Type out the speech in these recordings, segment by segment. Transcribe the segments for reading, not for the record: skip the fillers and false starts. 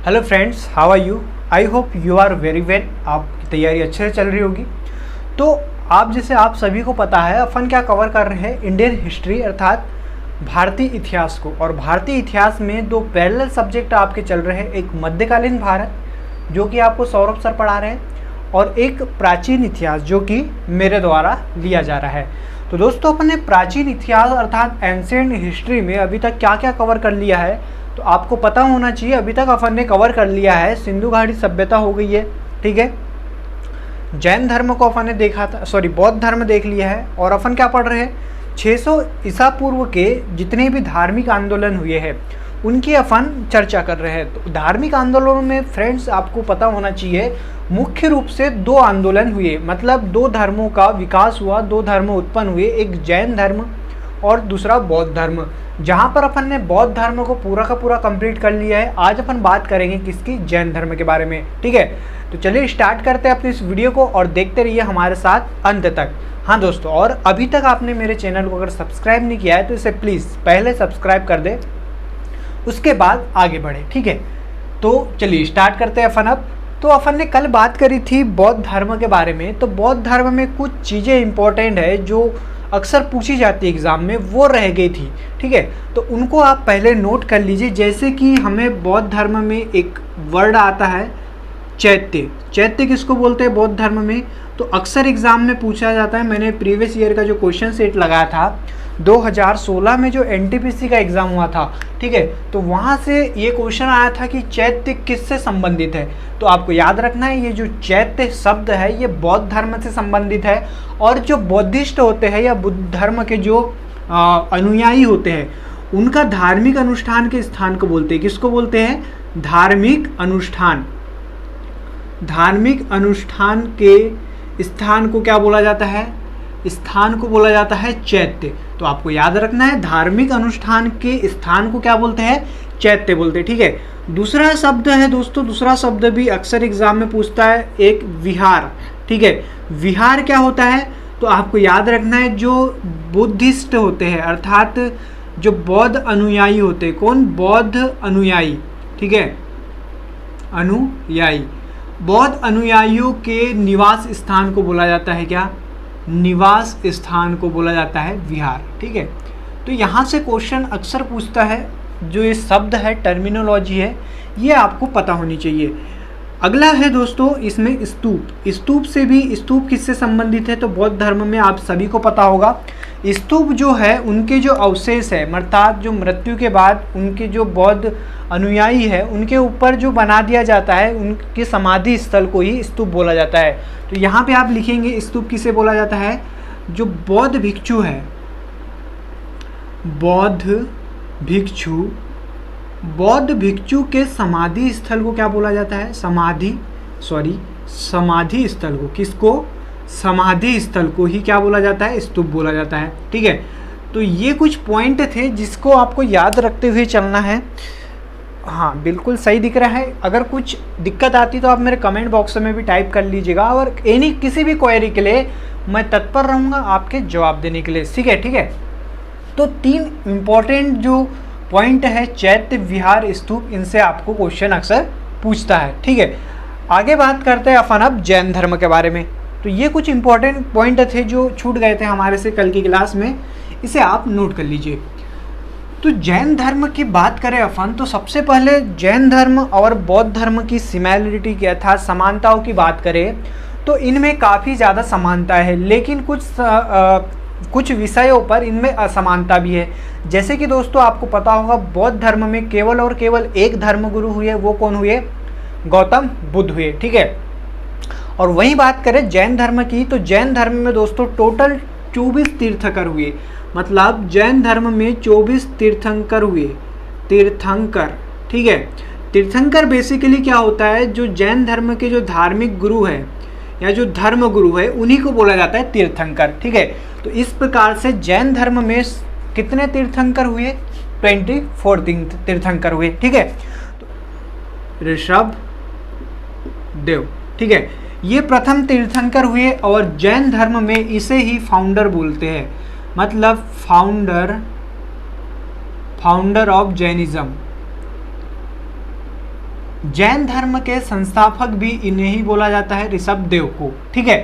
Hello friends, how are you? I hope you are very well. आपकी तैयारी अच्छे से चल रही होगी। तो आप सभी को पता है अपन क्या कवर कर रहे हैं, इंडियन हिस्ट्री अर्थात भारतीय इतिहास को। और भारतीय इतिहास में दो पैरेलल सब्जेक्ट आपके चल रहे हैं, एक मध्यकालीन भारत जो कि आपको सौरभ सर पढ़ा रहे हैं, और एक प्राचीन इतिहास जो कि मेरे द्वारा लिया जा रहा है। तो दोस्तों, अपन ने प्राचीन इतिहास अर्थात एंशिएंट हिस्ट्री में अभी तक क्या क्या कवर कर लिया है तो आपको पता होना चाहिए। अभी तक अपन ने कवर कर लिया है, सिंधु घाटी सभ्यता हो गई है, ठीक है। जैन धर्म को अपन ने देखा था, बौद्ध धर्म देख लिया है। और अपन क्या पढ़ रहे हैं, 600 ईसा पूर्व के जितने भी धार्मिक आंदोलन हुए हैं उनकी अपन चर्चा कर रहे हैं। तो धार्मिक आंदोलनों में फ्रेंड्स आपको पता होना चाहिए मुख्य रूप से दो आंदोलन हुए, मतलब दो धर्मों का विकास हुआ, दो धर्म उत्पन्न हुए, एक जैन धर्म और दूसरा बौद्ध धर्म। जहाँ पर अपन ने बौद्ध धर्म को पूरा का पूरा कंप्लीट कर लिया है। आज अपन बात करेंगे किसकी, जैन धर्म के बारे में, ठीक है। तो चलिए स्टार्ट करते हैं अपने इस वीडियो को और देखते रहिए हमारे साथ अंत तक। हाँ दोस्तों, और अभी तक आपने मेरे चैनल को अगर सब्सक्राइब नहीं किया है तो इसे प्लीज़ पहले सब्सक्राइब कर दे, उसके बाद आगे बढ़े, ठीक है। तो चलिए स्टार्ट करते हैं अपन अब। तो अपन ने कल बात करी थी बौद्ध धर्म के बारे में। तो बौद्ध धर्म में कुछ चीज़ें इंपॉर्टेंट है जो अक्सर पूछी जाती है एग्ज़ाम में, वो रह गई थी, ठीक है। तो उनको आप पहले नोट कर लीजिए। जैसे कि हमें बौद्ध धर्म में एक वर्ड आता है चैत्य। चैत्य किसको बोलते हैं बौद्ध धर्म में? तो अक्सर एग्ज़ाम में पूछा जाता है। मैंने प्रीवियस ईयर का जो क्वेश्चन सेट लगाया था 2016 में जो एनटीपीसी का एग्ज़ाम हुआ था, ठीक है, तो वहाँ से ये क्वेश्चन आया था कि चैत्य किससे संबंधित है। तो आपको याद रखना है ये जो चैत्य शब्द है ये बौद्ध धर्म से संबंधित है। और जो बौद्धिस्ट होते हैं या बुद्ध धर्म के जो अनुयायी होते हैं उनका धार्मिक अनुष्ठान के स्थान को बोलते हैं, किसको बोलते हैं? धार्मिक अनुष्ठान। धार्मिक अनुष्ठान के स्थान को क्या बोला जाता है? स्थान को बोला जाता है चैत्य। तो आपको याद रखना है धार्मिक अनुष्ठान के स्थान को क्या बोलते हैं? चैत्य बोलते हैं, ठीक है। दूसरा शब्द है दोस्तों, दूसरा शब्द भी अक्सर एग्जाम में पूछता है, एक विहार, ठीक है। विहार क्या होता है? तो आपको याद रखना है जो बुद्धिस्ट होते हैं अर्थात जो बौद्ध अनुयायी होते हैं, कौन? बौद्ध अनुयायी, ठीक है, अनुयायी। बौद्ध अनुयायियों के निवास स्थान को बोला जाता है क्या? निवास स्थान को बोला जाता है विहार, ठीक है। तो यहाँ से क्वेश्चन अक्सर पूछता है, जो ये शब्द है, टर्मिनोलॉजी है, ये आपको पता होनी चाहिए। अगला है दोस्तों इसमें स्तूप। स्तूप से भी, स्तूप किससे संबंधित है? तो बौद्ध धर्म में आप सभी को पता होगा स्तूप जो है उनके जो अवशेष है, अर्थात जो मृत्यु के बाद उनके जो बौद्ध अनुयायी है उनके ऊपर जो बना दिया जाता है, उनके समाधि स्थल को ही स्तूप बोला जाता है। तो यहाँ पे आप लिखेंगे स्तूप किसे बोला जाता है? जो बौद्ध भिक्षु है, बौद्ध भिक्षु, बौद्ध भिक्षु के समाधि स्थल को क्या बोला जाता है? समाधि स्थल को, किसको? समाधि स्थल को ही क्या बोला जाता है? स्तूप बोला जाता है, ठीक है। तो ये कुछ पॉइंट थे जिसको आपको याद रखते हुए चलना है। हाँ बिल्कुल सही दिख रहा है। अगर कुछ दिक्कत आती तो आप मेरे कमेंट बॉक्स में भी टाइप कर लीजिएगा, और एनी किसी भी क्वेरी के लिए मैं तत्पर रहूँगा आपके जवाब देने के लिए, ठीक है, ठीक है। तो तीन इम्पॉर्टेंट जो पॉइंट है, चैत्य, विहार, स्तूप, इनसे आपको क्वेश्चन अक्सर पूछता है, ठीक है। आगे बात करते हैं अपन अब जैन धर्म के बारे में। तो ये कुछ इंपॉर्टेंट पॉइंट थे जो छूट गए थे हमारे से कल की क्लास में, इसे आप नोट कर लीजिए। तो जैन धर्म की बात करें अपन, तो सबसे पहले जैन धर्म और बौद्ध धर्म की सिमिलरिटी की अर्थात समानताओं की बात करें तो इनमें काफ़ी ज़्यादा समानता है, लेकिन कुछ विषयों पर इनमें असमानता भी है। जैसे कि दोस्तों आपको पता होगा बौद्ध धर्म में केवल और केवल एक धर्मगुरु हुए, वो कौन हुए? गौतम बुद्ध हुए, ठीक है। और वहीं बात करें जैन धर्म की, तो जैन धर्म में दोस्तों टोटल 24 तीर्थंकर हुए, मतलब जैन धर्म में 24 तीर्थंकर हुए, तीर्थंकर, ठीक है। तीर्थंकर बेसिकली क्या होता है? जो जैन धर्म के जो धार्मिक गुरु है या जो धर्म गुरु है उन्हीं को बोला जाता है तीर्थंकर, ठीक है। तो इस प्रकार से जैन धर्म में कितने तीर्थंकर हुए? 24 तीर्थंकर हुए, ठीक है। तो ऋषभ देव, ठीक है, ये प्रथम तीर्थंकर हुए। और जैन धर्म में इसे ही फाउंडर बोलते हैं, मतलब फाउंडर ऑफ जैनिज्म, जैन धर्म के संस्थापक भी इन्हें ही बोला जाता है, ऋषभदेव को। ठीक है,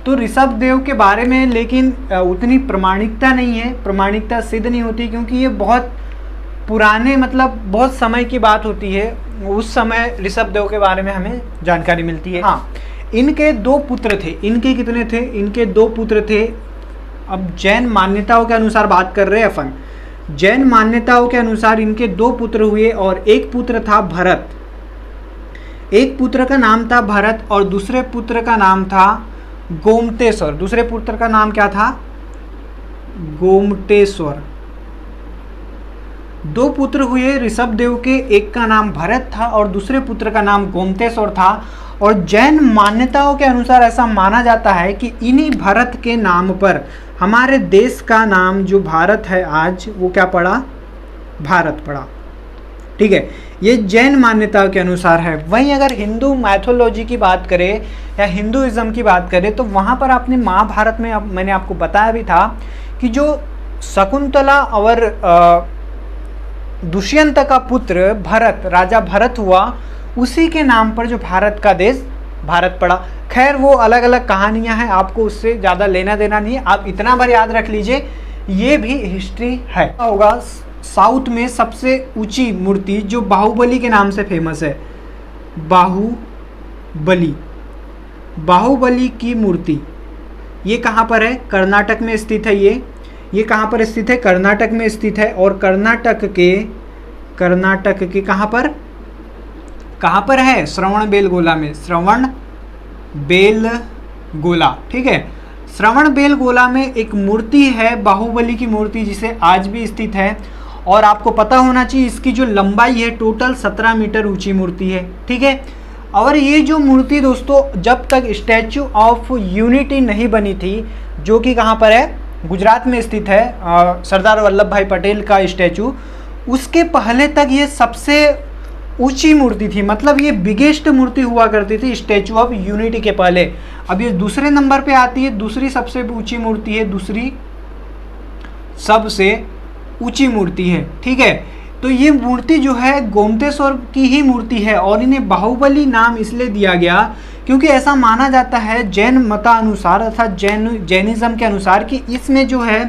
तो ऋषभदेव के बारे में लेकिन उतनी प्रमाणिकता नहीं है, प्रमाणिकता सिद्ध नहीं होती, क्योंकि ये बहुत पुराने मतलब बहुत समय की बात होती है। उस समय ऋषभदेव के बारे में हमें जानकारी मिलती है। हाँ, इनके 2 पुत्र थे। इनके कितने थे? इनके 2 पुत्र थे। अब जैन मान्यताओं के अनुसार बात कर रहे हैं अपन। जैन मान्यताओं के अनुसार इनके 2 पुत्र हुए और एक पुत्र था भरत। एक पुत्र का नाम था भरत और दूसरे पुत्र का नाम था गोमतेश्वर। दूसरे पुत्र का नाम क्या था? गोमतेश्वर। 2 पुत्र हुए ऋषभदेव के, एक का नाम भरत था और दूसरे पुत्र का नाम गोमतेश्वर था। और जैन मान्यताओं के अनुसार ऐसा माना जाता है कि इन्हीं भरत के नाम पर हमारे देश का नाम जो भारत है आज, वो क्या पड़ा? भारत पड़ा। ठीक है, ये जैन मान्यताओं के अनुसार है। वहीं अगर हिंदू मैथोलॉजी की बात करें या हिंदुइज्म की बात करें तो वहाँ पर आपने महाभारत में मैंने आपको बताया भी था कि जो शकुंतला और दुष्यंत का पुत्र भरत, राजा भरत हुआ, उसी के नाम पर जो भारत का देश भारत पड़ा। खैर वो अलग अलग कहानियां हैं, आपको उससे ज़्यादा लेना देना नहीं है। आप इतना बार याद रख लीजिए, ये भी हिस्ट्री है। होगा साउथ में सबसे ऊंची मूर्ति जो बाहुबली के नाम से फेमस है, बाहुबली। बाहुबली की मूर्ति ये कहाँ पर है? कर्नाटक में स्थित है। ये कहाँ पर स्थित है? कर्नाटक में स्थित है। और कर्नाटक के कहाँ पर है? श्रवणबेलगोला में। श्रवणबेलगोला, ठीक है। श्रवणबेलगोला में एक मूर्ति है बाहुबली की मूर्ति, जिसे आज भी स्थित है। और आपको पता होना चाहिए इसकी जो लंबाई है टोटल 17 मीटर ऊंची मूर्ति है। ठीक है, और ये जो मूर्ति दोस्तों जब तक स्टैचू ऑफ यूनिटी नहीं बनी थी, जो कि कहाँ पर है? गुजरात में स्थित है, सरदार वल्लभ भाई पटेल का स्टैचू, उसके पहले तक ये सबसे ऊंची मूर्ति थी। मतलब ये बिगेस्ट मूर्ति हुआ करती थी स्टैचू ऑफ यूनिटी के पहले। अब ये दूसरे नंबर पे आती है, दूसरी सबसे ऊंची मूर्ति है, दूसरी सबसे ऊंची मूर्ति है। ठीक है, तो ये मूर्ति जो है गोमतेश्वर की ही मूर्ति है और इन्हें बाहुबली नाम इसलिए दिया गया क्योंकि ऐसा माना जाता है जैन मतानुसार अर्थात जैनिज्म के अनुसार कि इसमें जो है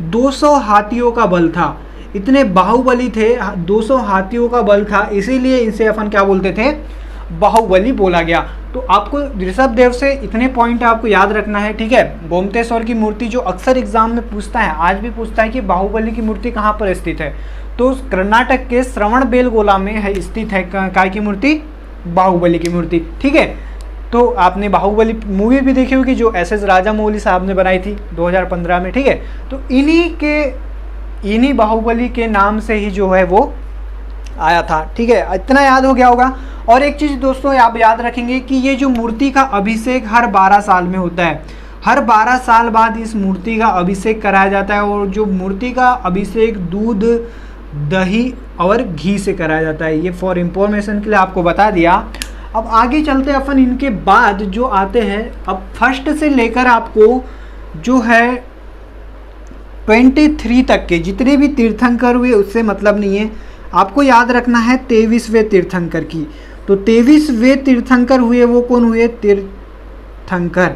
200 हाथियों का बल था। इतने बाहुबली थे, 200 हाथियों का बल था, इसीलिए इसे अपन क्या बोलते थे? बाहुबली बोला गया। तो आपको ऋषभदेव से इतने पॉइंट आपको याद रखना है। ठीक है, गोमतेश्वर की मूर्ति जो अक्सर एग्जाम में पूछता है, आज भी पूछता है कि बाहुबली की मूर्ति कहाँ पर स्थित है, तो कर्नाटक के श्रवणबेलगोला में है स्थित है। काय की मूर्ति? बाहुबली की मूर्ति। ठीक है, तो आपने बाहुबली मूवी भी देखी होगी जो एस राजामौली साहब ने बनाई थी 2015 में। ठीक है, तो इन्हीं बाहुबली के नाम से ही जो है वो आया था। ठीक है, इतना याद हो गया होगा। और एक चीज़ दोस्तों आप याद रखेंगे कि ये जो मूर्ति का अभिषेक हर 12 साल में होता है। हर 12 साल बाद इस मूर्ति का अभिषेक कराया जाता है और जो मूर्ति का अभिषेक दूध, दही और घी से कराया जाता है। ये फॉर इंफॉर्मेशन के लिए आपको बता दिया। अब आगे चलते अपन इनके बाद जो आते हैं, अब फर्स्ट से लेकर आपको जो है 23 तक के जितने भी तीर्थंकर हुए उससे मतलब नहीं है, आपको याद रखना है 23वें तीर्थंकर की। तो 23वें तीर्थंकर हुए वो कौन हुए? तीर्थंकर।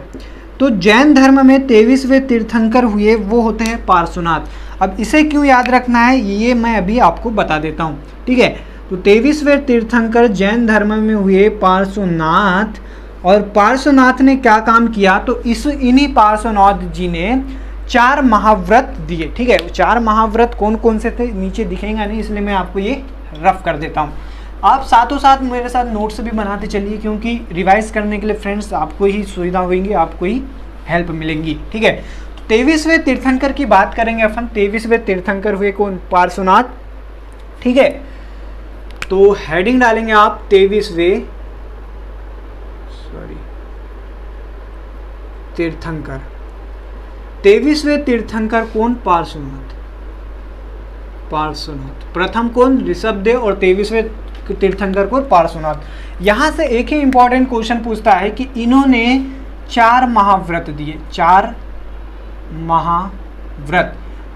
तो जैन धर्म में 23वें तीर्थंकर हुए वो होते हैं पार्श्वनाथ। अब इसे क्यों याद रखना है ये मैं अभी आपको बता देता हूँ। ठीक है, तो 23वें तीर्थंकर जैन धर्म में हुए पार्श्वनाथ। और पार्श्वनाथ ने क्या काम किया? तो इन्हीं पार्श्वनाथ जी ने 4 महाव्रत दिए। ठीक है, 4 महाव्रत कौन कौन से थे नीचे दिखेगा नहीं, इसलिए मैं आपको ये रफ कर देता हूँ। आप साथों साथ मेरे साथ नोट्स भी बनाते चलिए, क्योंकि रिवाइज करने के लिए फ्रेंड्स आपको ही सुविधा होगी, आपको ही हेल्प मिलेंगी। ठीक है, तो 23वें तीर्थंकर की बात करेंगे अपन। 23वें तीर्थंकर हुए कौन? पार्श्वनाथ। ठीक है, तो हेडिंग डालेंगे आप 23वें तीर्थंकर। 23वें तीर्थंकर कौन? पार्श्वनाथ। प्रथम कौन? ऋषभदेव और 23वें तीर्थंकर कौन? पार्श्वनाथ। यहाँ से एक ही इंपॉर्टेंट क्वेश्चन पूछता है कि इन्होंने 4 महाव्रत दिए। 4 महाव्रत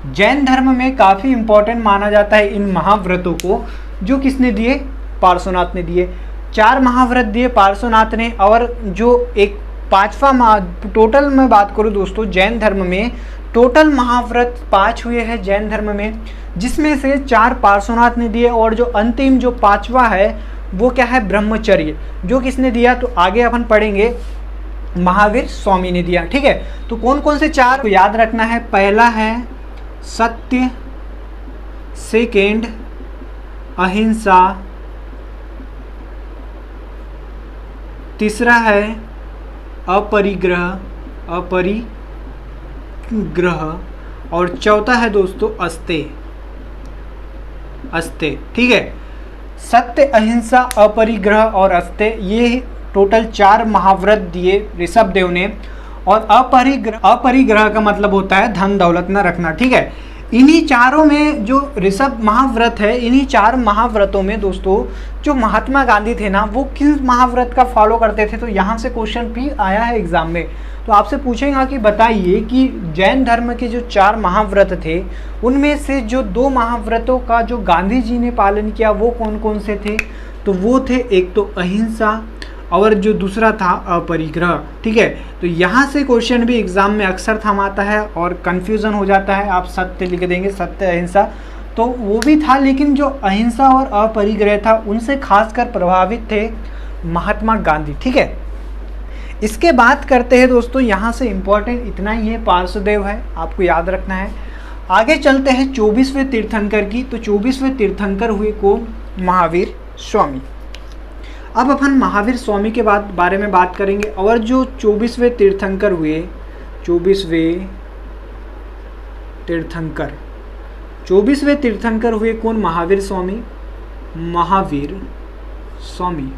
जैन धर्म में काफ़ी इंपॉर्टेंट माना जाता है इन महाव्रतों को, जो किसने दिए? पार्श्वनाथ ने दिए। 4 महाव्रत दिए पार्श्वनाथ ने, और जो एक 5वां टोटल मैं बात करूँ दोस्तों जैन धर्म में टोटल महाव्रत 5 हुए हैं जैन धर्म में, जिसमें से 4 पार्श्वनाथ ने दिए, और जो अंतिम जो 5वां है वो क्या है, ब्रह्मचर्य, जो किसने दिया तो आगे अपन पढ़ेंगे, महावीर स्वामी ने दिया। ठीक है, तो कौन कौन से 4 को याद रखना है, पहला है सत्य, सेकेंड अहिंसा, तीसरा है अपरिग्रह, और चौथा है दोस्तों अस्तेय। ठीक है, सत्य, अहिंसा, अपरिग्रह और अस्तेय, ये टोटल 4 महाव्रत दिए ऋषभ देव ने। और अपरिग्रह का मतलब होता है धन दौलत न रखना। ठीक है, इन्हीं चारों में जो ऋषभ महाव्रत है, इन्हीं 4 महाव्रतों में दोस्तों जो महात्मा गांधी थे ना, वो किस महाव्रत का फॉलो करते थे, तो यहाँ से क्वेश्चन भी आया है एग्जाम में। तो आपसे पूछेगा कि बताइए कि जैन धर्म के जो 4 महाव्रत थे, उनमें से जो 2 महाव्रतों का जो गांधी जी ने पालन किया वो कौन कौन से थे, तो वो थे एक तो अहिंसा और जो दूसरा था अपरिग्रह। ठीक है, तो यहाँ से क्वेश्चन भी एग्जाम में अक्सर थम आता है और कन्फ्यूज़न हो जाता है, आप सत्य लिख देंगे, सत्य अहिंसा, तो वो भी था, लेकिन जो अहिंसा और अपरिग्रह था उनसे खासकर प्रभावित थे महात्मा गांधी। ठीक है, इसके बात करते हैं दोस्तों, यहाँ से इम्पोर्टेंट इतना ही है, पार्श्वदेव है, आपको याद रखना है। आगे चलते हैं 24वें तीर्थंकर की, तो 24वें तीर्थंकर हुए कौन, महावीर स्वामी। अब अपन महावीर स्वामी के बारे में बात करेंगे। और जो 24वें तीर्थंकर हुए, 24वें तीर्थंकर हुए कौन, महावीर स्वामी।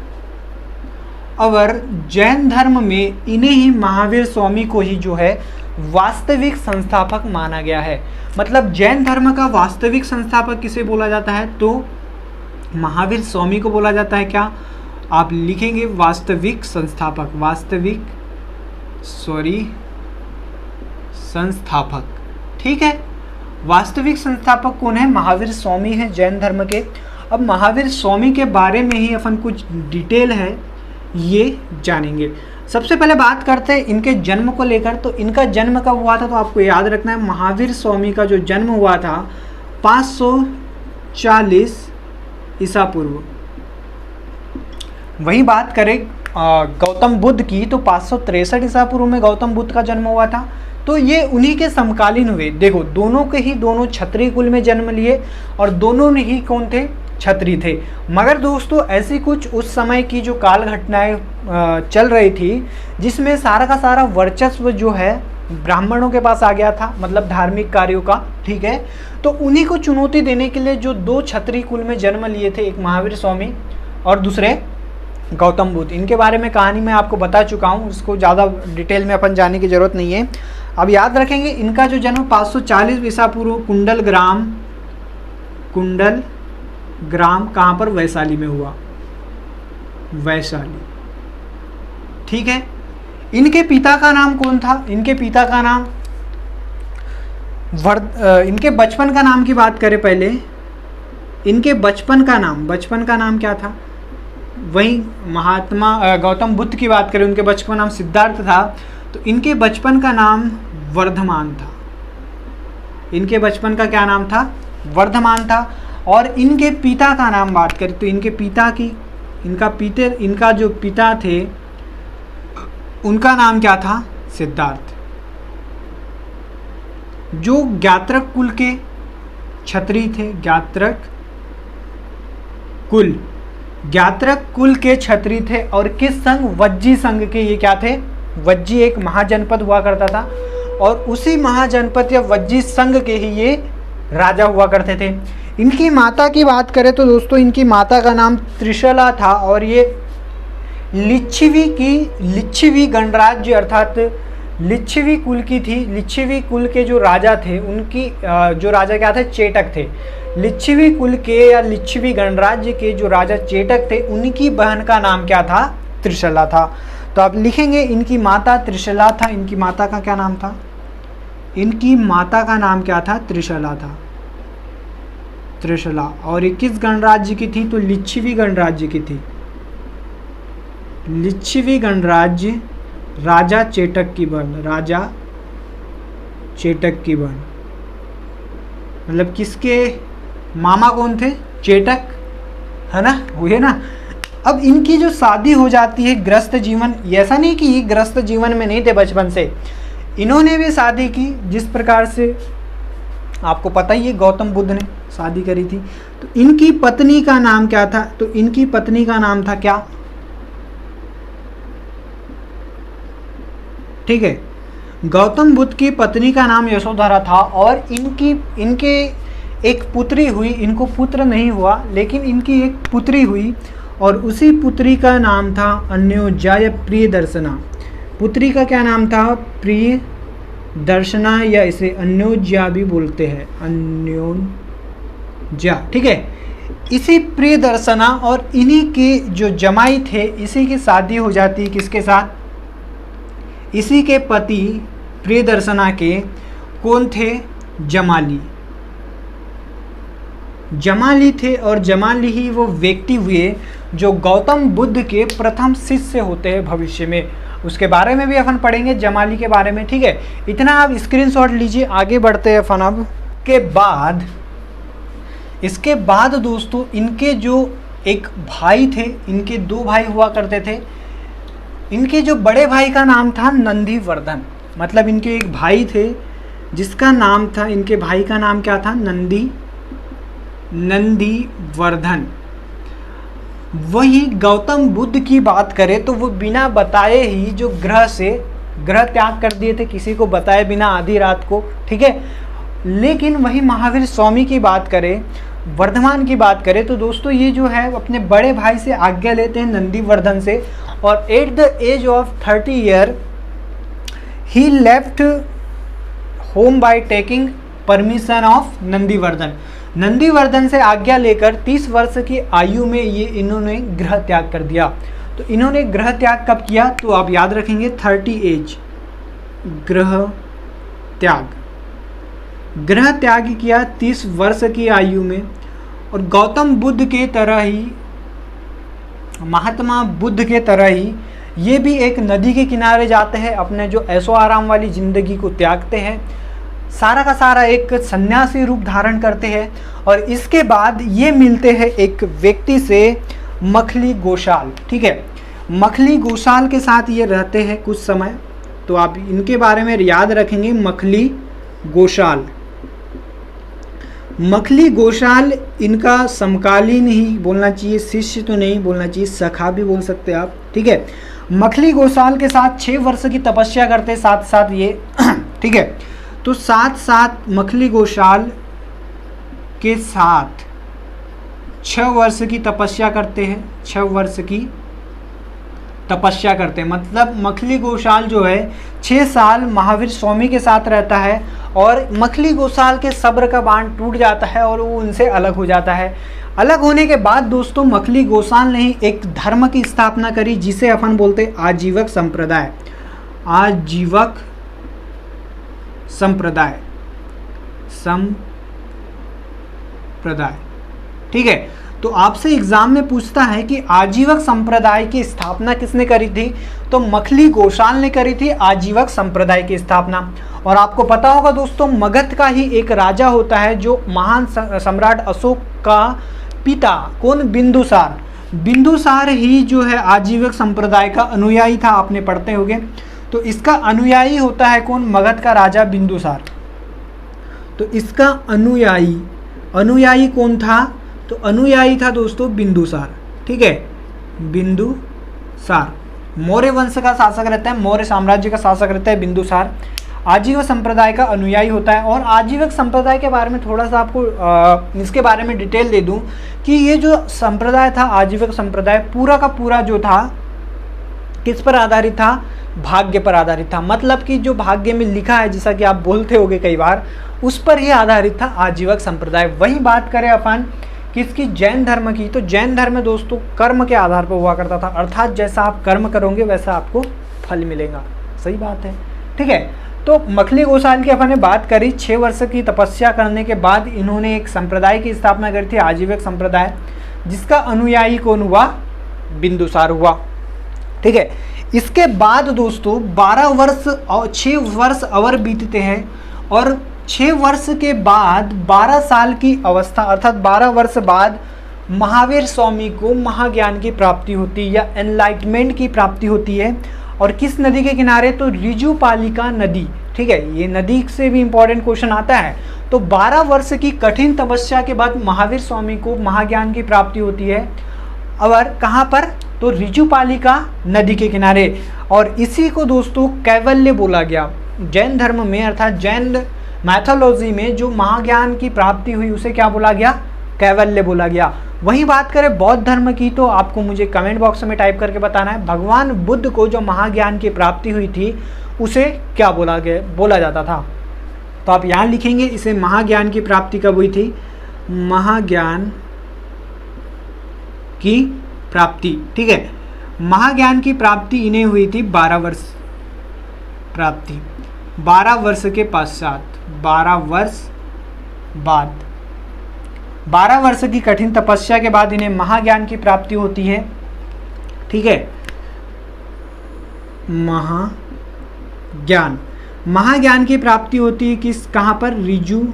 और जैन धर्म में इन्हें ही महावीर स्वामी को ही जो है वास्तविक संस्थापक माना गया है। मतलब जैन धर्म का वास्तविक संस्थापक किसे बोला जाता है, तो महावीर स्वामी को बोला जाता है। क्या आप लिखेंगे, वास्तविक संस्थापक, संस्थापक। ठीक है, वास्तविक संस्थापक कौन है, महावीर स्वामी है जैन धर्म के। अब महावीर स्वामी के बारे में ही अपन कुछ डिटेल है ये जानेंगे। सबसे पहले बात करते हैं इनके जन्म को लेकर। तो इनका जन्म कब हुआ था, तो आपको याद रखना है, महावीर स्वामी का जो जन्म हुआ था 540 ईसा पूर्व। वही बात करें गौतम बुद्ध की, तो 563 ईसा पूर्व में गौतम बुद्ध का जन्म हुआ था। तो ये उन्हीं के समकालीन हुए। देखो, दोनों क्षत्रिय कुल में जन्म लिए और दोनों ही कौन थे, क्षत्रिय थे। मगर दोस्तों ऐसी कुछ उस समय की जो काल घटनाएं चल रही थी, जिसमें सारा का सारा वर्चस्व जो है ब्राह्मणों के पास आ गया था, मतलब धार्मिक कार्यों का। ठीक है, तो उन्हीं को चुनौती देने के लिए जो 2 क्षत्रिय कुल में जन्म लिए थे, एक महावीर स्वामी और दूसरे गौतम बुद्ध। इनके बारे में कहानी मैं आपको बता चुका हूँ, उसको ज़्यादा डिटेल में अपन जाने की ज़रूरत नहीं है। अब याद रखेंगे इनका जो जन्म 540 ईसा पूर्व कुंडल ग्राम कहाँ पर, वैशाली में हुआ, वैशाली। ठीक है, इनके पिता का नाम कौन था, इनके पिता का नाम इनके बचपन का नाम की बात करें पहले। इनके बचपन का नाम क्या था, वहीं महात्मा गौतम बुद्ध की बात करें, उनके बचपन नाम सिद्धार्थ था, तो इनके बचपन का नाम वर्धमान था। इनके बचपन का क्या नाम था, वर्धमान था। और इनके पिता का नाम बात करें तो इनका जो पिता थे उनका नाम क्या था, सिद्धार्थ, जो ज्ञात्रक कुल के क्षत्रिय थे। ज्ञात्रक कुल के क्षत्रिय थे। और किस संघ, वज्जी संघ के ये क्या थे, वज्जी एक महाजनपद हुआ करता था, और उसी महाजनपद या वज्जी संघ के ही ये राजा हुआ करते थे। इनकी माता की बात करें तो दोस्तों इनकी माता का नाम त्रिशला था, और ये लिच्छवी गणराज्य अर्थात लिच्छवी कुल की थी। लिच्छवी कुल के जो राजा थे, उनकी जो राजा क्या थे, चेटक थे। लिच्छवी कुल के या लिच्छवी गणराज्य के जो राजा चेटक थे, उनकी बहन का नाम क्या था, त्रिशला था। तो आप लिखेंगे इनकी माता त्रिशला था। इनकी माता का क्या नाम था, इनकी माता का नाम क्या था, त्रिशला था, त्रिशला। और ये किस गणराज्य की थी, तो लिच्छवी गणराज्य की थी। लिच्छवी गणराज्य राजा चेटक की बन, राजा चेटक की बन, मतलब किसके मामा कौन थे? चेटक, है ना, हुए ना। अब इनकी जो शादी हो जाती है गृहस्थ जीवन, ऐसा नहीं कि ये गृहस्थ जीवन में नहीं थे बचपन से, इन्होंने भी शादी की। जिस प्रकार से आपको पता ही है गौतम बुद्ध ने शादी करी थी। तो इनकी पत्नी का नाम क्या था? तो इनकी पत्नी का नाम था क्या? ठीक है, गौतम बुद्ध की पत्नी का नाम यशोधरा था और इनके एक पुत्री हुई। इनको पुत्र नहीं हुआ लेकिन इनकी एक पुत्री हुई और उसी पुत्री का नाम था अन्योज्या या प्रियदर्शना। पुत्री का क्या नाम था? प्रियदर्शना, या इसे अन्योज्या भी बोलते हैं, अन्योज्या। ठीक है, इसी प्रियदर्शना और इन्हीं के जो जमाई थे, इसी की शादी हो जाती है किसके साथ? इसी के पति प्रियदर्शना के कौन थे? जमाली। जमाली थे और जमाली ही वो व्यक्ति हुए जो गौतम बुद्ध के प्रथम शिष्य होते हैं भविष्य में। उसके बारे में भी अपन पढ़ेंगे, जमाली के बारे में। ठीक है, इतना आप स्क्रीनशॉट लीजिए, आगे बढ़ते हैं अपन। अब इसके बाद दोस्तों इनके जो एक भाई थे, इनके दो भाई हुआ करते थे। इनके जो बड़े भाई का नाम था नंदीवर्धन, मतलब इनके एक भाई थे जिसका नाम था, इनके भाई का नाम क्या था? नंदीवर्धन। वही गौतम बुद्ध की बात करें तो वो बिना बताए ही जो ग्रह त्याग कर दिए थे, किसी को बताए बिना आधी रात को। ठीक है, लेकिन वही महावीर स्वामी की बात करें, वर्धमान की बात करें तो दोस्तों ये जो है अपने बड़े भाई से आज्ञा लेते हैं नंदीवर्धन से, और at the age of 30 year he left home by taking permission of Nandivardhan. Nandivardhan से आज्ञा लेकर 30 वर्ष की आयु में ये इन्होंने गृह त्याग कर दिया। तो इन्होंने गृह त्याग कब किया? तो आप याद रखेंगे 30 एज, गृह त्याग किया 30 वर्ष की आयु में। और गौतम बुद्ध के तरह ही, महात्मा बुद्ध के तरह ही ये भी एक नदी के किनारे जाते हैं, अपने जो ऐशो आराम वाली ज़िंदगी को त्यागते हैं, सारा का सारा एक सन्यासी रूप धारण करते हैं। और इसके बाद ये मिलते हैं एक व्यक्ति से, मखली गोशाल। ठीक है, मखली गोशाल के साथ ये रहते हैं कुछ समय, तो आप इनके बारे में याद रखेंगे। मखली गोशाल इनका समकालीन ही बोलना चाहिए, शिष्य तो नहीं बोलना चाहिए, सखा भी बोल सकते हैं आप। ठीक है, मखली गोशाल के साथ 6 वर्ष की तपस्या करते साथ साथ ये ठीक है, तो साथ मखली गोशाल के साथ 6 वर्ष की तपस्या करते हैं। 6 वर्ष की तपस्या करते हैं, मतलब मखली गोशाल जो है 6 साल महावीर स्वामी के साथ रहता है और मखली गोशाल के सब्र का बांध टूट जाता है और वो उनसे अलग हो जाता है। अलग होने के बाद दोस्तों मखली गोशाल ने ही एक धर्म की स्थापना करी जिसे अपन बोलते हैं आजीवक संप्रदाय। आजीवक संप्रदाय, ठीक है। तो आपसे एग्जाम में पूछता है कि आजीवक संप्रदाय की स्थापना किसने करी थी? तो मखली गोशाल ने करी थी आजीवक संप्रदाय की स्थापना। और आपको पता होगा दोस्तों, मगध का ही एक राजा होता है जो महान सम्राट अशोक का पिता, कौन? बिंदुसार। बिंदुसार ही जो है आजीवक संप्रदाय का अनुयायी था, आपने पढ़ते होंगे। तो इसका अनुयायी होता है कौन? मगध का राजा बिंदुसार। तो इसका अनुयायी कौन था? तो अनुयायी था दोस्तों बिंदुसार। ठीक है, बिंदुसार मौर्य वंश का शासक रहता है, मौर्य साम्राज्य का शासक रहता है बिंदुसार। आजीवक संप्रदाय का अनुयायी होता है। और आजीवक संप्रदाय के बारे में थोड़ा सा आपको इसके बारे में डिटेल दे दूं कि ये जो संप्रदाय था आजीवक संप्रदाय, पूरा का पूरा जो था किस पर आधारित था? भाग्य पर आधारित था। मतलब कि जो भाग्य में लिखा है, जैसा कि आप बोलते होंगे कई बार, उस पर ही आधारित था आजीवक संप्रदाय। वही बात करें अपन किसकी? जैन धर्म की। तो जैन धर्म में दोस्तों कर्म के आधार पर हुआ करता था, अर्थात जैसा आप कर्म करोगे वैसा आपको फल मिलेगा। सही बात है, ठीक है। तो मखली गोशाल की अपन ने बात करी। 6 वर्ष की तपस्या करने के बाद इन्होंने एक संप्रदाय की स्थापना करी थी, आजीवक संप्रदाय, जिसका अनुयायी कौन हुआ? बिंदुसार हुआ। ठीक है। इसके बाद दोस्तों 12 वर्ष और 6 वर्ष और बीतते हैं और 6 वर्ष के बाद 12 साल की अवस्था अर्थात 12 वर्ष बाद महावीर स्वामी को महाज्ञान की प्राप्ति होती है या एनलाइटमेंट की प्राप्ति होती है। और किस नदी के किनारे? तो ऋजुपालिका नदी, ठीक है। ये नदी से भी इंपॉर्टेंट क्वेश्चन आता है। तो 12 वर्ष की कठिन तपस्या के बाद महावीर स्वामी को महाज्ञान की प्राप्ति होती है और कहाँ पर? तो ऋजुपालिका नदी के किनारे। और इसी को दोस्तों कैवल्य बोला गया। जैन धर्म में अर्थात जैन मैथोलॉजी में जो महाज्ञान की प्राप्ति हुई उसे क्या बोला गया? कैवल्य बोला गया। वहीं बात करें बौद्ध धर्म की तो आपको मुझे कमेंट बॉक्स में टाइप करके बताना है भगवान बुद्ध को जो महाज्ञान की प्राप्ति हुई थी उसे क्या बोला जाता था। तो आप यहाँ लिखेंगे इसे महाज्ञान की प्राप्ति कब हुई थी? महाज्ञान की प्राप्ति, ठीक है। महाज्ञान की प्राप्ति इन्हें हुई थी 12 वर्ष प्राप्ति, 12 वर्ष के पश्चात, 12 वर्ष बाद, 12 वर्ष की कठिन तपस्या के बाद इन्हें महाज्ञान की प्राप्ति होती है, ठीक है। महाज्ञान की प्राप्ति होती है किस कहाँ पर? ऋजुपालिका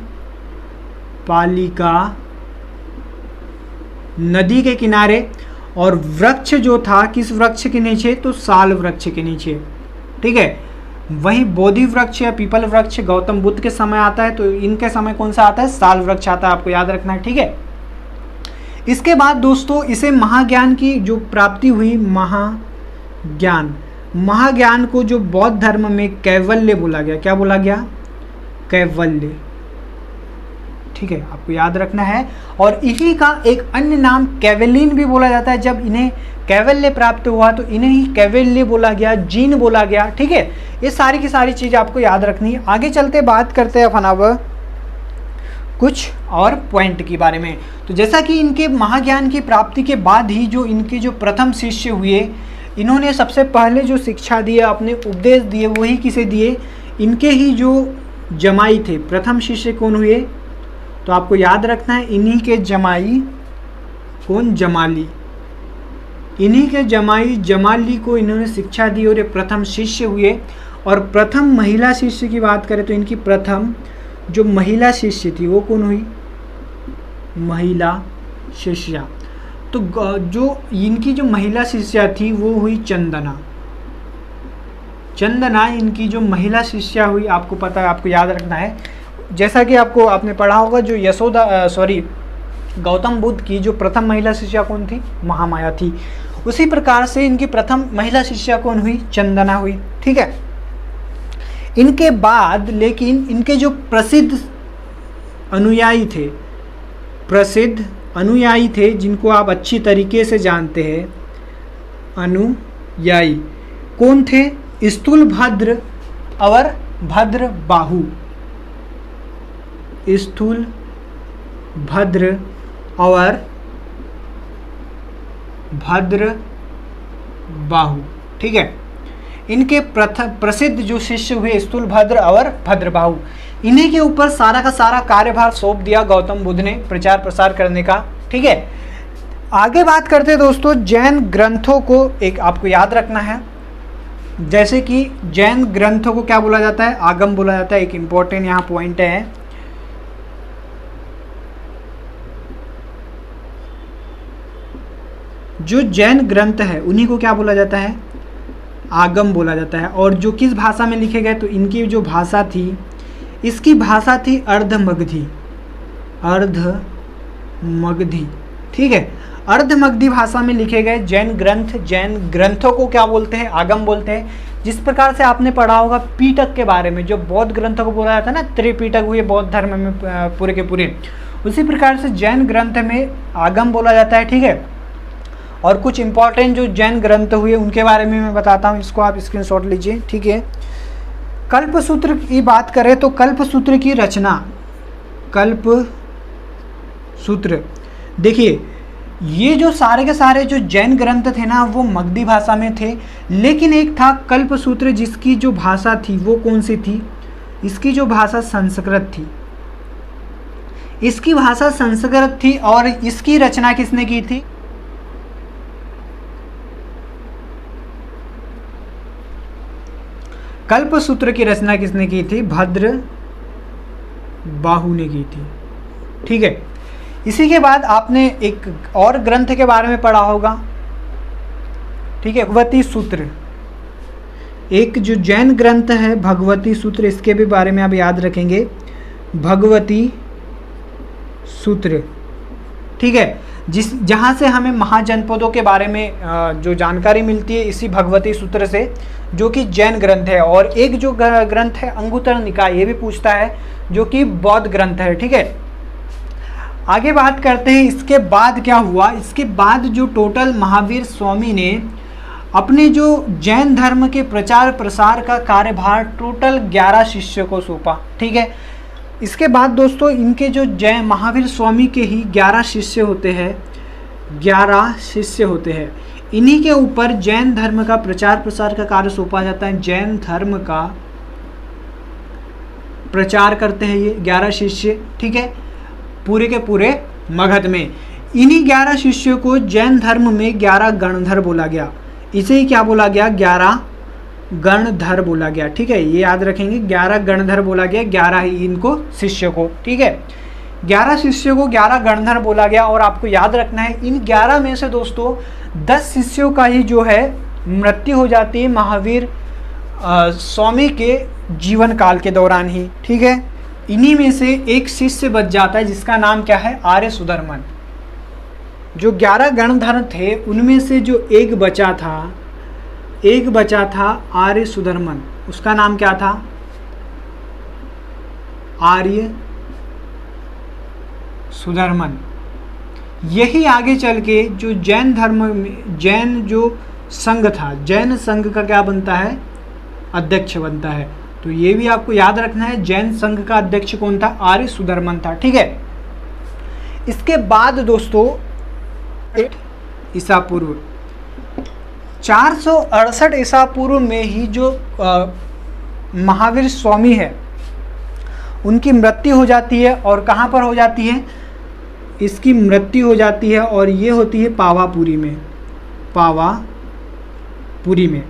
नदी के किनारे। और वृक्ष जो था किस वृक्ष के नीचे? तो साल वृक्ष के नीचे, ठीक है। वहीं बोधि वृक्ष या पीपल वृक्ष गौतम बुद्ध के समय आता है, तो इनके समय कौन सा आता है? साल वृक्ष आता है, आपको याद रखना है, ठीक है। इसके बाद दोस्तों इसे महाज्ञान की जो प्राप्ति हुई, महाज्ञान को जो बौद्ध धर्म में कैवल्य बोला गया। क्या बोला गया? कैवल्य, ठीक है, आपको याद रखना है। और इसी का एक अन्य नाम कैवलिन भी बोला जाता है। जब इन्हें कैवल्य प्राप्त हुआ तो इन्हें ही कैवल्य बोला गया, जीन बोला गया, ठीक है। ये सारी की सारी चीज़ आपको याद रखनी है। आगे चलते बात करते हैं अपन अब कुछ और पॉइंट के बारे में। तो जैसा कि इनके महाज्ञान की प्राप्ति के बाद ही जो इनके जो प्रथम शिष्य हुए, इन्होंने सबसे पहले जो शिक्षा दी, अपने उपदेश दिए, वही किसे दिए? इनके ही जो जमाई थे। प्रथम शिष्य कौन हुए? तो आपको याद रखना है इन्हीं के जमाई कौन? जमाली। इन्हीं के जमाई जमाली को इन्होंने शिक्षा दी और ये प्रथम शिष्य हुए। और प्रथम महिला शिष्य की बात करें तो इनकी प्रथम जो महिला शिष्य थी वो कौन हुई? महिला शिष्या। तो जो इनकी जो महिला शिष्या थी वो हुई चंदना। चंदना इनकी जो महिला शिष्या हुई, आपको पता है, आपको याद रखना है। जैसा कि आपने पढ़ा होगा जो गौतम बुद्ध की जो प्रथम महिला शिष्या कौन थी? महामाया थी। उसी प्रकार से इनकी प्रथम महिला शिष्या कौन हुई? चंदना हुई, ठीक है। इनके बाद लेकिन इनके जो प्रसिद्ध अनुयायी थे जिनको आप अच्छी तरीके से जानते हैं, अनुयायी कौन थे? स्थूलभद्र और भद्रबाहु। स्थूलभद्र और भद्रबाहु, ठीक है। इनके प्रसिद्ध जो शिष्य हुए स्थूलभद्र और भद्रबाहु, इन्हीं के ऊपर सारा का सारा कार्यभार सौंप दिया गौतम बुद्ध ने प्रचार प्रसार करने का, ठीक है। आगे बात करते हैं दोस्तों जैन ग्रंथों को। एक आपको याद रखना है, जैसे कि जैन ग्रंथों को क्या बोला जाता है? आगम बोला जाता है। एक इंपॉर्टेंट यहाँ पॉइंट है, जो जैन ग्रंथ है उन्हीं को क्या बोला जाता है? आगम बोला जाता है। और जो किस भाषा में लिखे गए? तो इनकी जो भाषा थी, इसकी भाषा थी अर्धमगधी, ठीक है। अर्धमगधी भाषा में लिखे गए जैन ग्रंथों को क्या बोलते हैं? आगम बोलते हैं। जिस प्रकार से आपने पढ़ा होगा पीटक के बारे में, जो बौद्ध ग्रंथों को बोला जाता है ना, त्रिपीटक हुए बौद्ध धर्म में पूरे के पूरे, उसी प्रकार से जैन ग्रंथ में आगम बोला जाता है, ठीक है। और कुछ इंपॉर्टेंट जो जैन ग्रंथ हुए उनके बारे में मैं बताता हूँ, इसको आप स्क्रीनशॉट लीजिए, ठीक है। कल्पसूत्र की बात करें तो कल्पसूत्र की रचना, कल्पसूत्र, देखिए ये जो सारे के सारे जो जैन ग्रंथ थे ना वो मगधी भाषा में थे, लेकिन एक था कल्पसूत्र जिसकी जो भाषा थी वो कौन सी थी? इसकी जो भाषा संस्कृत थी, इसकी भाषा संस्कृत थी। और इसकी रचना किसने की थी? कल्पसूत्र की रचना किसने की थी? भद्र बाहु ने की थी। ठीक है, इसी के बाद आपने एक और ग्रंथ के बारे में पढ़ा होगा, ठीक है, भगवती सूत्र। एक जो जैन ग्रंथ है भगवती सूत्र, इसके भी बारे में आप याद रखेंगे, भगवती सूत्र। ठीक है, जहाँ से हमें महाजनपदों के बारे में जो जानकारी मिलती है इसी भगवती सूत्र से, जो कि जैन ग्रंथ है। और एक जो ग्रंथ है अंगुत्तर निकाय, ये भी पूछता है, जो कि बौद्ध ग्रंथ है। ठीक है, आगे बात करते हैं इसके बाद क्या हुआ। इसके बाद जो टोटल महावीर स्वामी ने अपने जो जैन धर्म के प्रचार प्रसार का कार्यभार टोटल 11 शिष्यों को सौंपा। ठीक है, इसके बाद दोस्तों इनके जो जैन महावीर स्वामी के ही 11 शिष्य होते हैं, 11 शिष्य होते हैं। इन्हीं के ऊपर जैन धर्म का प्रचार प्रसार का कार्य सौंपा जाता है। जैन धर्म का प्रचार करते हैं ये 11 शिष्य। ठीक है, पूरे के पूरे मगध में। इन्हीं 11 शिष्यों को जैन धर्म में 11 गणधर बोला गया। इसे ही क्या बोला गया? 11 गणधर बोला गया। ठीक है, ये याद रखेंगे, 11 गणधर बोला गया, 11 ही इनको शिष्य को। ठीक है, 11 शिष्यों को 11 गणधर बोला गया। और आपको याद रखना है इन 11 में से दोस्तों 10 शिष्यों का ही जो है मृत्यु हो जाती है महावीर स्वामी के जीवन काल के दौरान ही। ठीक है, इन्हीं में से एक शिष्य बच जाता है जिसका नाम क्या है? आर्य सुधर्मन। जो 11 गणधर थे उनमें से जो एक बचा था आर्य सुधर्मन। उसका नाम क्या था? आर्य सुधर्मन। यही आगे चल के जो जैन धर्म में जैन जो संघ था, जैन संघ का क्या बनता है? अध्यक्ष बनता है। तो ये भी आपको याद रखना है, जैन संघ का अध्यक्ष कौन था? आर्य सुधर्मन था। ठीक है, इसके बाद दोस्तों ईसा पूर्व 468 ईसा पूर्व में ही जो महावीर स्वामी है उनकी मृत्यु हो जाती है। और कहाँ पर हो जाती है? इसकी मृत्यु हो जाती है और ये होती है पावापुरी में।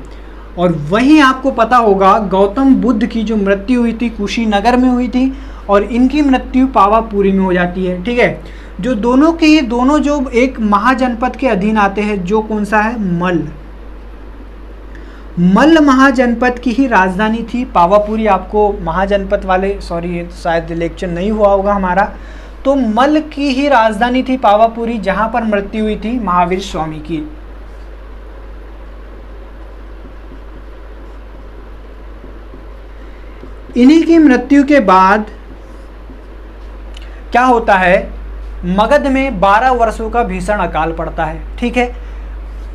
और वहीं आपको पता होगा गौतम बुद्ध की जो मृत्यु हुई थी कुशीनगर में हुई थी और इनकी मृत्यु पावापुरी में हो जाती है। ठीक है, जो दोनों जो एक महाजनपद के अधीन आते हैं, जो कौन सा है? मल्ल महाजनपद की ही राजधानी थी पावापुरी। आपको महाजनपद वाले शायद लेक्चर नहीं हुआ होगा हमारा। तो मल्ल की ही राजधानी थी पावापुरी, जहां पर मृत्यु हुई थी महावीर स्वामी की। इन्हीं की मृत्यु के बाद क्या होता है? मगध में 12 वर्षों का भीषण अकाल पड़ता है। ठीक है,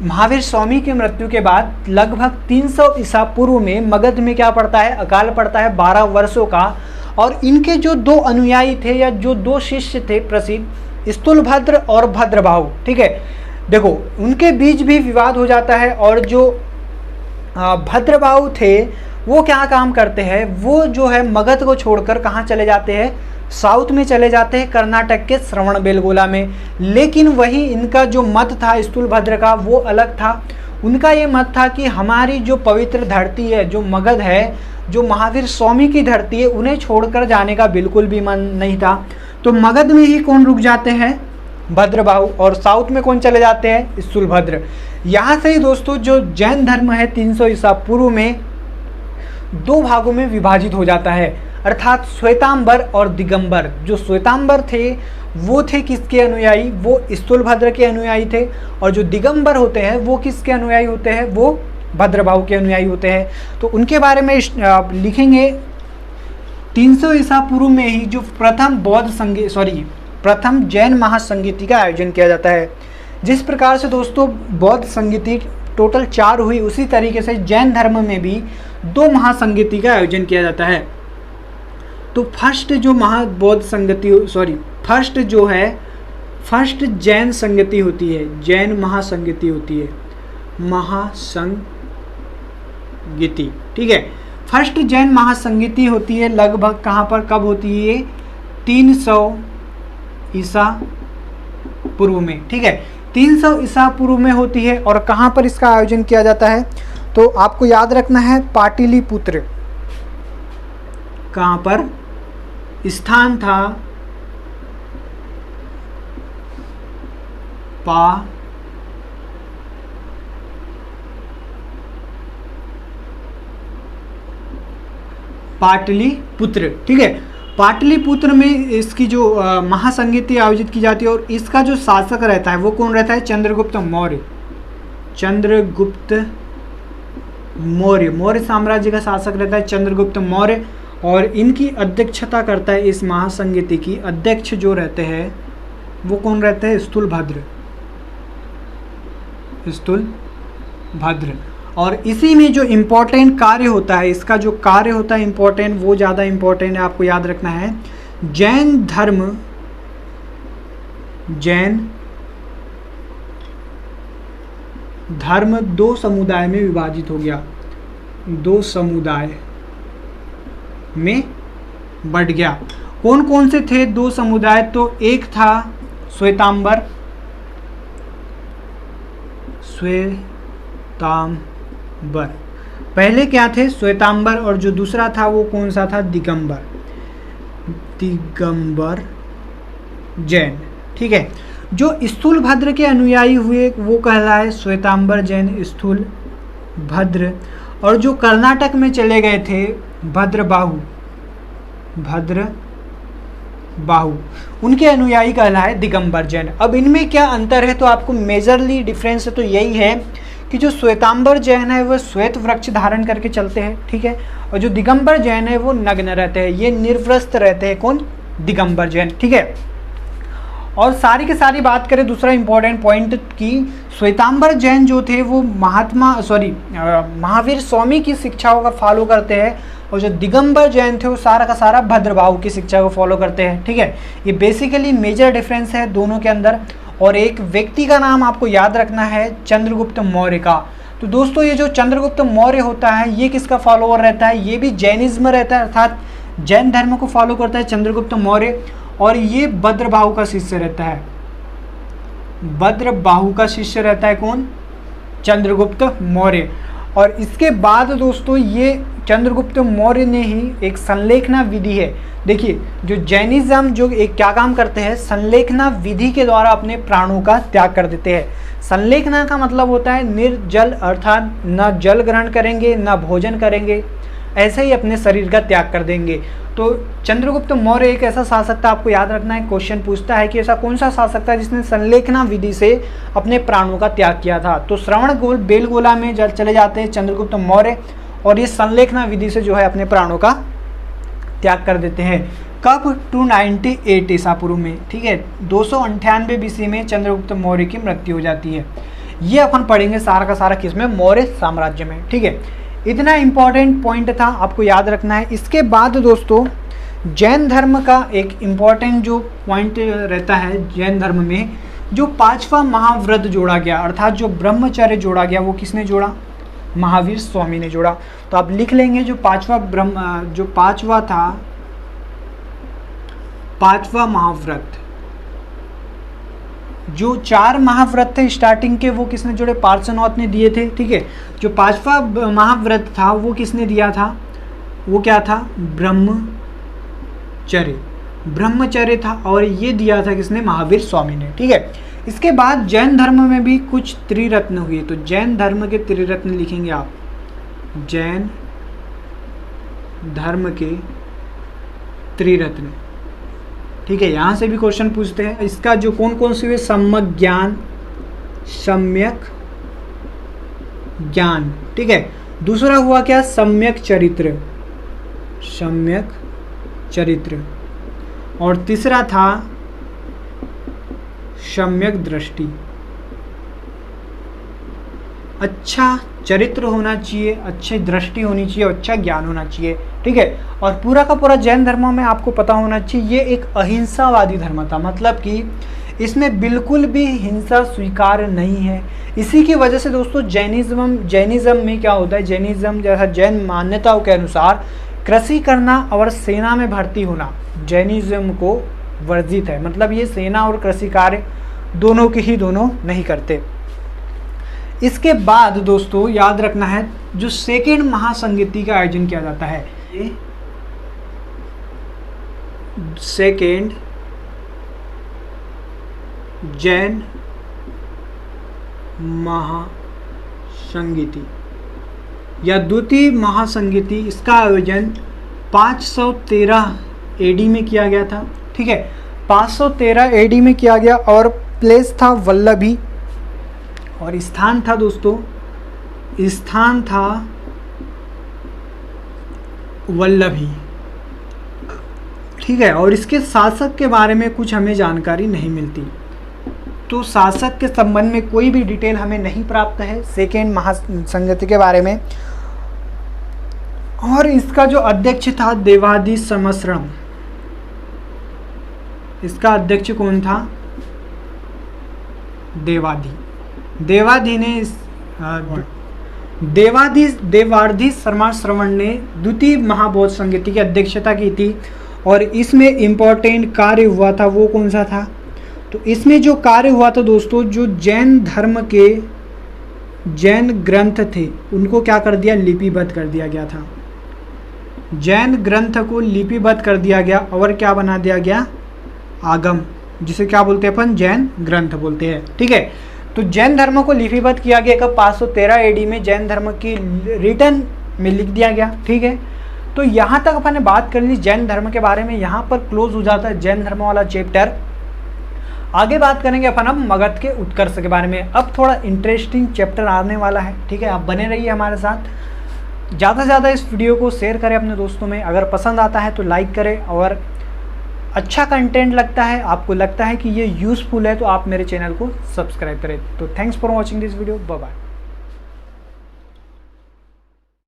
महावीर स्वामी की मृत्यु के बाद लगभग 300 ईसा पूर्व में मगध में क्या पड़ता है? अकाल पड़ता है 12 वर्षों का। और इनके जो 2 अनुयायी थे या जो 2 शिष्य थे प्रसिद्ध, स्थूलभद्र और भद्रबाहु। ठीक है, देखो उनके बीच भी विवाद हो जाता है। और जो भद्रबाहु थे वो क्या काम करते हैं? वो जो है मगध को छोड़कर कहाँ चले जाते हैं? साउथ में चले जाते हैं, कर्नाटक के श्रवणबेलगोला में। लेकिन वही इनका जो मत था स्थूलभद्र का वो अलग था। उनका ये मत था कि हमारी जो पवित्र धरती है, जो मगध है, जो महावीर स्वामी की धरती है, उन्हें छोड़कर जाने का बिल्कुल भी मन नहीं था। तो मगध में ही कौन रुक जाते हैं? भद्रबाहु। और साउथ में कौन चले जाते हैं? स्थूलभद्र। यहाँ से ही दोस्तों जो जैन धर्म है 300 ईसा पूर्व में 2 भागों में विभाजित हो जाता है, अर्थात श्वेतांबर और दिगंबर। जो श्वेतांबर थे वो थे किसके अनुयायी? वो स्थूलभद्र के अनुयायी थे। और जो दिगंबर होते हैं वो किसके अनुयायी होते हैं? वो भद्रबाहु के अनुयायी होते हैं। तो उनके बारे में लिखेंगे 300 ईसा पूर्व में ही जो प्रथम जैन महासंगीति का आयोजन किया जाता है। जिस प्रकार से दोस्तों बौद्ध संगीति टोटल 4 हुई, उसी तरीके से जैन धर्म में भी 2 महासंगीति का आयोजन किया जाता है। तो फर्स्ट जैन संगति होती है, जैन महासंगीति होती है, महासंगीति। ठीक है, फर्स्ट जैन महासंगीति होती है लगभग कहाँ पर, कब होती है? 300 ईसा पूर्व में। ठीक है, 300 ईसा पूर्व में होती है। और कहाँ पर इसका आयोजन किया जाता है? तो आपको याद रखना है पाटलिपुत्र कहाँ पर स्थान था, पाटलिपुत्र। ठीक है, पाटलिपुत्र में इसकी जो महासंगीति आयोजित की जाती है और इसका जो शासक रहता है वो कौन रहता है, चंद्रगुप्त मौर्य। चंद्रगुप्त मौर्य, मौर्य साम्राज्य का शासक रहता है चंद्रगुप्त मौर्य, और इनकी अध्यक्षता करता है, इस महासंगीति की अध्यक्ष जो रहते हैं वो कौन रहते हैं, स्थूलभद्र। स्थूलभद्र। और इसी में जो इम्पोर्टेंट कार्य होता है, इसका जो कार्य होता है इम्पोर्टेंट, वो ज़्यादा इम्पोर्टेंट है, आपको याद रखना है। जैन धर्म दो समुदाय में विभाजित हो गया, दो समुदाय में बढ़ गया। कौन कौन से थे दो समुदाय, तो एक था श्वेतांबर, पहले क्या थे, श्वेतांबर, और जो दूसरा था वो कौन सा था, दिगंबर जैन। ठीक है, जो स्थूलभद्र के अनुयायी हुए वो कहलाए श्वेतांबर जैन स्थूलभद्र, और जो कर्नाटक में चले गए थे भद्रबाहु, उनके अनुयायी कहलाए दिगंबर जैन। अब इनमें क्या अंतर है, तो आपको मेजरली डिफरेंस तो यही है कि जो श्वेतांबर जैन है वो श्वेत वृक्ष धारण करके चलते हैं। ठीक है, और जो दिगंबर जैन है वो नग्न रहते हैं, ये निर्वस्त्र रहते हैं। कौन, दिगंबर जैन। ठीक है, और सारी की सारी बात करें दूसरा इंपॉर्टेंट पॉइंट की, श्वेतांबर जैन जो थे वो महावीर स्वामी की शिक्षाओं का फॉलो करते हैं, और जो दिगंबर जैन थे वो सारा का सारा भद्रबाहु की शिक्षा को फॉलो करते हैं। ठीक है, ये बेसिकली मेजर डिफरेंस है दोनों के अंदर। और एक व्यक्ति का नाम आपको याद रखना है, चंद्रगुप्त मौर्य का। तो दोस्तों ये जो चंद्रगुप्त मौर्य होता है ये किसका फॉलोअर रहता है, ये भी जैनिज्म रहता है, अर्थात जैन धर्म को फॉलो करता है चंद्रगुप्त मौर्य, और ये भद्रबाहु का शिष्य रहता है। भद्रबाहु का शिष्य रहता है कौन, चंद्रगुप्त मौर्य। और इसके बाद दोस्तों ये चंद्रगुप्त मौर्य ने ही एक संलेखना विधि है, देखिए जो जैनिज्म जो एक क्या काम करते हैं, संलेखना विधि के द्वारा अपने प्राणों का त्याग कर देते हैं। संलेखना का मतलब होता है निर्जल, अर्थात न जल ग्रहण करेंगे न भोजन करेंगे, ऐसे ही अपने शरीर का त्याग कर देंगे। तो चंद्रगुप्त मौर्य एक ऐसा शासक था, आपको याद रखना है, क्वेश्चन पूछता है कि ऐसा कौन सा शासक था जिसने संलेखना विधि से अपने प्राणों का त्याग किया था। तो श्रवण बेलगोला में चले जाते हैं चंद्रगुप्त मौर्य, और ये संलेखना विधि से जो है अपने प्राणों का त्याग कर देते हैं। कब, 298 ईसा पूर्व में। ठीक है, 298 BC में चंद्रगुप्त मौर्य की मृत्यु हो जाती है। ये अपन पढ़ेंगे सारा का सारा किसमें, मौर्य साम्राज्य में। ठीक है, इतना इम्पॉर्टेंट पॉइंट था, आपको याद रखना है। इसके बाद दोस्तों जैन धर्म का एक इम्पॉर्टेंट जो पॉइंट रहता है, जैन धर्म में जो पांचवा महाव्रत जोड़ा गया, अर्थात जो ब्रह्मचर्य जोड़ा गया, वो किसने जोड़ा, महावीर स्वामी ने जोड़ा। तो आप लिख लेंगे जो पांचवा महाव्रत, जो 4 महाव्रत थे स्टार्टिंग के, वो किसने जोड़े, पार्श्वनाथ ने दिए थे। ठीक है, जो पांचवा महाव्रत था वो किसने दिया था, वो क्या था, ब्रह्मचर्य था, और ये दिया था किसने, महावीर स्वामी ने। ठीक है, इसके बाद जैन धर्म में भी कुछ त्रिरत्न हुए, तो जैन धर्म के त्रिरत्न लिखेंगे आप, जैन धर्म के त्रिरत्न। ठीक है, यहाँ से भी क्वेश्चन पूछते हैं। इसका जो कौन कौन से हुए, सम्यक ज्ञान। ठीक है, दूसरा हुआ क्या, सम्यक चरित्र, और तीसरा था सम्यक दृष्टि। अच्छा चरित्र होना चाहिए, अच्छी दृष्टि होनी चाहिए, अच्छा ज्ञान होना चाहिए। ठीक है, और पूरा का पूरा जैन धर्म में आपको पता होना चाहिए ये एक अहिंसावादी धर्म था, मतलब कि इसमें बिल्कुल भी हिंसा स्वीकार नहीं है। इसी की वजह से दोस्तों जैनिज्म में क्या होता है, जैनिज्म जैसा जैन मान्यताओं के अनुसार कृषि करना और सेना में भर्ती होना जैनिज्म को वर्जित है, मतलब ये सेना और कृषि कार्य दोनों के ही दोनों नहीं करते। इसके बाद दोस्तों याद रखना है जो सेकेंड महासंगीति का आयोजन किया जाता है, ये सेकेंड जैन महासंगीति या द्वितीय महासंगीति, इसका आयोजन 513 एडी में किया गया था। ठीक है, 513 एडी में किया गया और प्लेस था वल्लभी और स्थान था दोस्तों, स्थान था वल्लभी। ठीक है, और इसके शासक के बारे में कुछ हमें जानकारी नहीं मिलती, तो शासक के संबंध में कोई भी डिटेल हमें नहीं प्राप्त है सेकेंड महासंगीति के बारे में। और इसका जो अध्यक्ष था देवादी समसरणम, इसका अध्यक्ष कौन था? देवादी ने देवार्धी शर्मा श्रवण ने द्वितीय महाबौद्ध संगीति की अध्यक्षता की थी और इसमें इम्पोर्टेंट कार्य हुआ था, वो कौन सा था? तो इसमें जो कार्य हुआ था दोस्तों, जो जैन धर्म के जैन ग्रंथ थे उनको क्या कर दिया? लिपिबद्ध कर दिया गया था। जैन ग्रंथ को लिपिबद्ध कर दिया गया और क्या बना दिया गया? आगम, जिसे क्या बोलते हैं अपन? जैन ग्रंथ बोलते हैं। ठीक है, तो जैन धर्म को लिपिबद्ध किया गया कब? 513 एडी में जैन धर्म की रिटर्न में लिख दिया गया। ठीक है, तो यहाँ तक अपन ने बात कर ली जैन धर्म के बारे में, यहाँ पर क्लोज हो जाता है जैन धर्म वाला चैप्टर। आगे बात करेंगे अपन अब मगध के उत्कर्ष के बारे में। अब थोड़ा इंटरेस्टिंग चैप्टर आने वाला है। ठीक है, आप बने रहिए हमारे साथ, ज़्यादा से ज़्यादा इस वीडियो को शेयर करें अपने दोस्तों में। अगर पसंद आता है तो लाइक करें और अच्छा कंटेंट लगता है, आपको लगता है कि ये यूज़फुल है, तो आप मेरे चैनल को सब्सक्राइब करें। तो thanks for watching this video, bye bye.